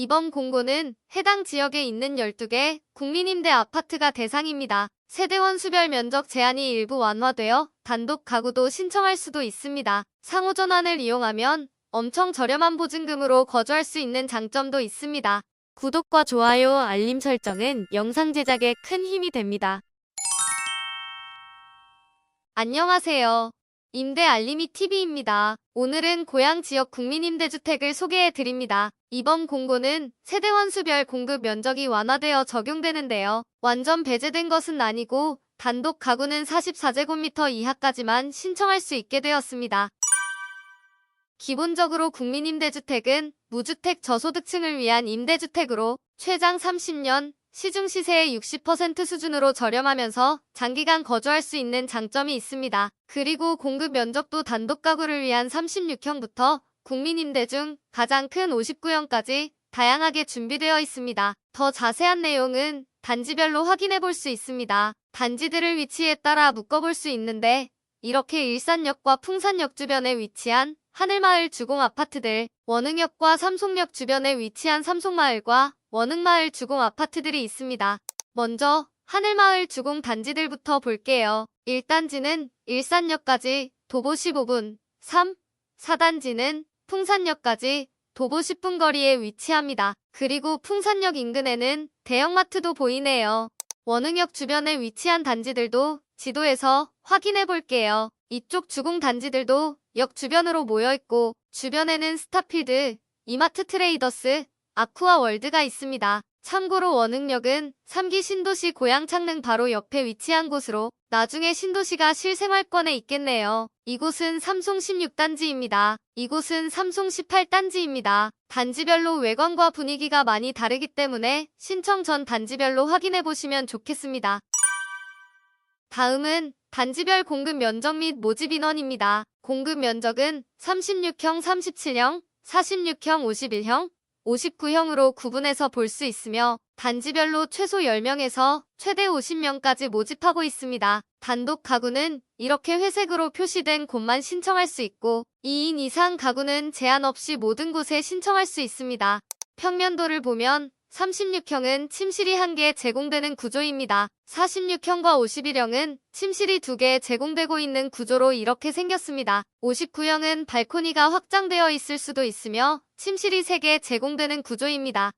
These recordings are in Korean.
이번 공고는 해당 지역에 있는 12개 국민임대 아파트가 대상입니다. 세대원 수별 면적 제한이 일부 완화되어 단독 가구도 신청할 수도 있습니다. 상호전환을 이용하면 엄청 저렴한 보증금으로 거주할 수 있는 장점도 있습니다. 구독과 좋아요, 알림 설정은 영상 제작에 큰 힘이 됩니다. 안녕하세요. 임대 알림이 TV입니다. 오늘은 고양 지역 국민임대주택을 소개해 드립니다. 이번 공고는 세대원 수별 공급 면적이 완화되어 적용되는데요. 완전 배제된 것은 아니고 단독 가구는 44제곱미터 이하까지만 신청할 수 있게 되었습니다. 기본적으로 국민임대주택은 무주택 저소득층을 위한 임대주택으로 최장 30년, 시중 시세의 60% 수준으로 저렴하면서 장기간 거주할 수 있는 장점이 있습니다. 그리고 공급 면적도 단독 가구를 위한 36형부터 국민임대 중 가장 큰 59형까지 다양하게 준비되어 있습니다. 더 자세한 내용은 단지별로 확인해 볼 수 있습니다. 단지들을 위치에 따라 묶어볼 수 있는데 이렇게 일산역과 풍산역 주변에 위치한 하늘마을 주공 아파트들, 원흥역과 삼송역 주변에 위치한 삼송마을과 원흥마을 주공 아파트들이 있습니다. 먼저 하늘마을 주공 단지들부터 볼게요. 1단지는 일산역까지 도보 15분, 3, 4단지는 풍산역까지 도보 10분 거리에 위치합니다. 그리고 풍산역 인근에는 대형마트도 보이네요. 원흥역 주변에 위치한 단지들도 지도에서 확인해 볼게요. 이쪽 주공 단지들도 역 주변으로 모여있고 주변에는 스타필드, 이마트 트레이더스, 아쿠아 월드가 있습니다. 참고로 원흥역은 3기 신도시 고양 창릉 바로 옆에 위치한 곳으로 나중에 신도시가 실생활권에 있겠네요. 이곳은 삼송 16단지입니다. 이곳은 삼송 18단지입니다. 단지별로 외관과 분위기가 많이 다르기 때문에 신청 전 단지별로 확인해 보시면 좋겠습니다. 다음은 단지별 공급 면적 및 모집 인원입니다. 공급 면적은 36형, 37형, 46형, 51형, 59형으로 구분해서 볼 수 있으며 단지별로 최소 10명에서 최대 50명까지 모집하고 있습니다. 단독 가구는 이렇게 회색으로 표시된 곳만 신청할 수 있고 2인 이상 가구는 제한 없이 모든 곳에 신청할 수 있습니다. 평면도를 보면 36형은 침실이 1개 제공되는 구조입니다. 46형과 51형은 침실이 2개 제공되고 있는 구조로 이렇게 생겼습니다. 59형은 발코니가 확장되어 있을 수도 있으며 침실이 3개 제공되는 구조입니다.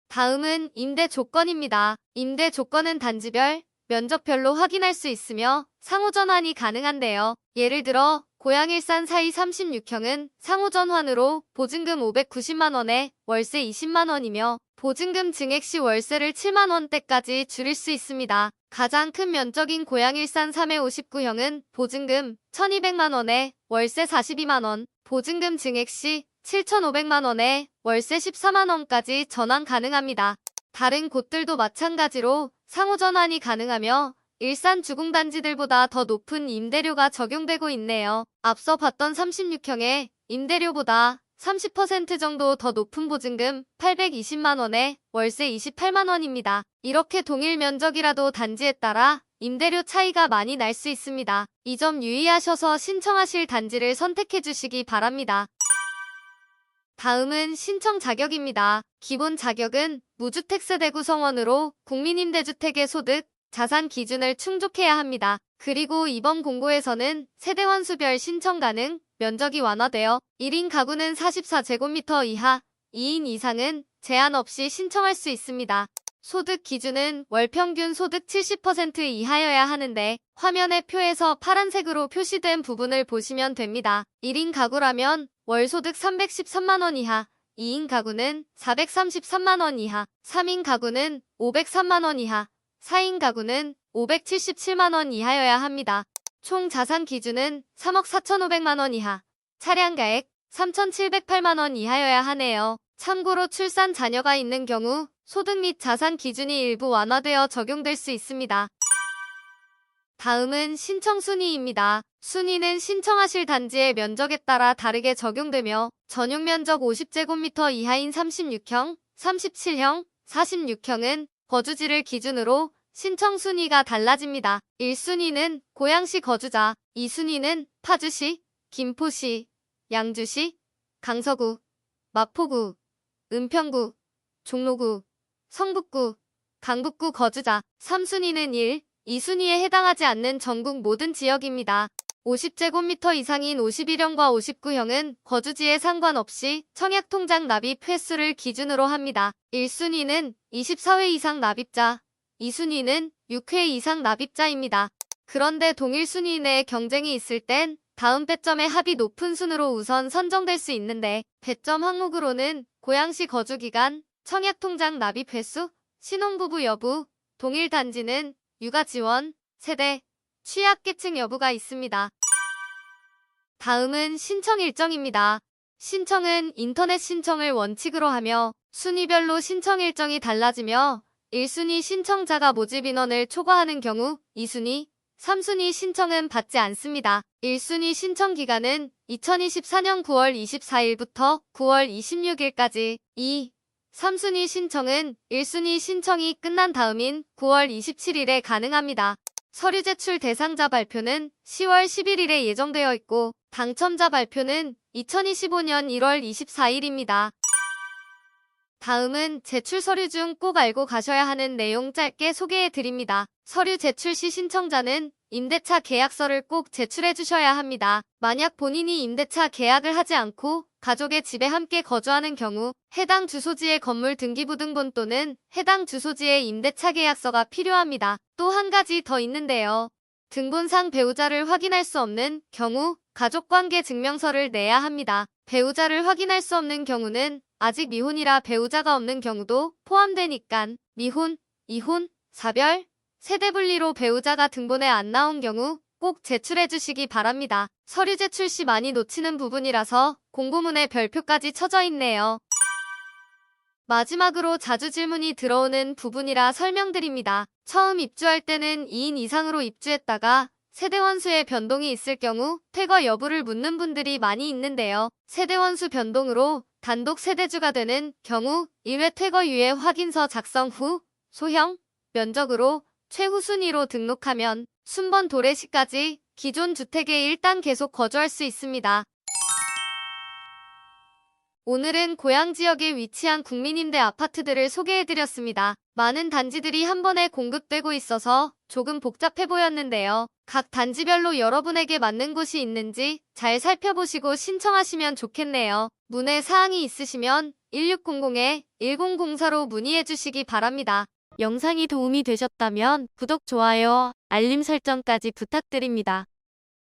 다음은 임대 조건입니다. 임대 조건은 단지별, 면적별로 확인할 수 있으며 상호전환이 가능한데요. 예를 들어 고양 일산 사이 36형은 상호전환으로 보증금 590만원에 월세 20만원이며 보증금 증액 시 월세를 7만원대까지 줄일 수 있습니다. 가장 큰 면적인 고양 일산 3회 59형은 보증금 1200만원에 월세 42만원, 보증금 증액 시 7500만원에 월세 14만원까지 전환 가능합니다. 다른 곳들도 마찬가지로 상호전환이 가능하며 일산 주공단지들보다 더 높은 임대료가 적용되고 있네요. 앞서 봤던 36형의 임대료보다 30% 정도 더 높은 보증금 820만원에 월세 28만원입니다. 이렇게 동일 면적이라도 단지에 따라 임대료 차이가 많이 날 수 있습니다. 이 점 유의하셔서 신청하실 단지를 선택해 주시기 바랍니다. 다음은 신청 자격입니다. 기본 자격은 무주택 세대 구성원으로 국민임대주택의 소득, 자산 기준을 충족해야 합니다. 그리고 이번 공고에서는 세대원 수별 신청 가능, 면적이 완화되어 1인 가구는 44제곱미터 이하, 2인 이상은 제한 없이 신청할 수 있습니다. 소득 기준은 월 평균 소득 70% 이하여야 하는데 화면의 표에서 파란색으로 표시된 부분을 보시면 됩니다. 1인 가구라면 월 소득 313만원 이하, 2인 가구는 433만원 이하, 3인 가구는 503만원 이하, 4인 가구는 577만원 이하여야 합니다. 총 자산 기준은 3억 4,500만원 이하, 차량가액 3,708만원 이하여야 하네요. 참고로 출산 자녀가 있는 경우 소득 및 자산 기준이 일부 완화되어 적용될 수 있습니다. 다음은 신청 순위입니다. 순위는 신청하실 단지의 면적에 따라 다르게 적용되며 전용 면적 50제곱미터 이하인 36형, 37형, 46형은 거주지를 기준으로 신청 순위가 달라집니다. 1순위는 고양시 거주자, 2순위는 파주시, 김포시, 양주시, 강서구, 마포구, 은평구, 종로구, 성북구, 강북구 거주자. 3순위는 1, 2순위에 해당하지 않는 전국 모든 지역입니다. 50제곱미터 이상인 51형과 59형은 거주지에 상관없이 청약통장 납입 횟수를 기준으로 합니다. 1순위는 24회 이상 납입자, 2순위는 6회 이상 납입자입니다. 그런데 동일 순위 내에 경쟁이 있을 땐 다음 배점의 합이 높은 순으로 우선 선정될 수 있는데, 배점 항목으로는 고양시 거주기간, 청약통장 납입 횟수, 신혼부부 여부, 동일 단지는 육아 지원, 세대, 취약계층 여부가 있습니다. 다음은 신청 일정입니다. 신청은 인터넷 신청을 원칙으로 하며 순위별로 신청 일정이 달라지며 1순위 신청자가 모집 인원을 초과하는 경우 2순위, 3순위 신청은 받지 않습니다. 1순위 신청 기간은 2024년 9월 24일부터 9월 26일까지, 2, 3순위 신청은 1순위 신청이 끝난 다음인 9월 27일에 가능합니다. 서류 제출 대상자 발표는 10월 11일에 예정되어 있고 당첨자 발표는 2025년 1월 24일입니다. 다음은 제출 서류 중 꼭 알고 가셔야 하는 내용 짧게 소개해 드립니다. 서류 제출 시 신청자는 임대차 계약서를 꼭 제출해 주셔야 합니다. 만약 본인이 임대차 계약을 하지 않고 가족의 집에 함께 거주하는 경우 해당 주소지의 건물 등기부등본 또는 해당 주소지의 임대차 계약서가 필요합니다. 또 한 가지 더 있는데요. 등본상 배우자를 확인할 수 없는 경우 가족관계 증명서를 내야 합니다. 배우자를 확인할 수 없는 경우는 아직 미혼이라 배우자가 없는 경우도 포함되니깐 미혼, 이혼, 사별, 세대분리로 배우자가 등본에 안 나온 경우 꼭 제출해 주시기 바랍니다. 서류 제출 시 많이 놓치는 부분이라서 공고문에 별표까지 쳐져 있네요. 마지막으로 자주 질문이 들어오는 부분이라 설명드립니다. 처음 입주할 때는 2인 이상으로 입주했다가 세대원수의 변동이 있을 경우 퇴거 여부를 묻는 분들이 많이 있는데요. 세대원수 변동으로 단독 세대주가 되는 경우 1회 퇴거 유예 확인서 작성 후 소형, 면적으로 최후 순위로 등록하면 순번 도래 시까지 기존 주택에 일단 계속 거주할 수 있습니다. 오늘은 고양 지역에 위치한 국민임대 아파트들을 소개해드렸습니다. 많은 단지들이 한 번에 공급되고 있어서 조금 복잡해 보였는데요. 각 단지별로 여러분에게 맞는 곳이 있는지 잘 살펴보시고 신청하시면 좋겠네요. 문의 사항이 있으시면 1600-1004로 문의해 주시기 바랍니다. 영상이 도움이 되셨다면 구독, 좋아요, 알림 설정까지 부탁드립니다.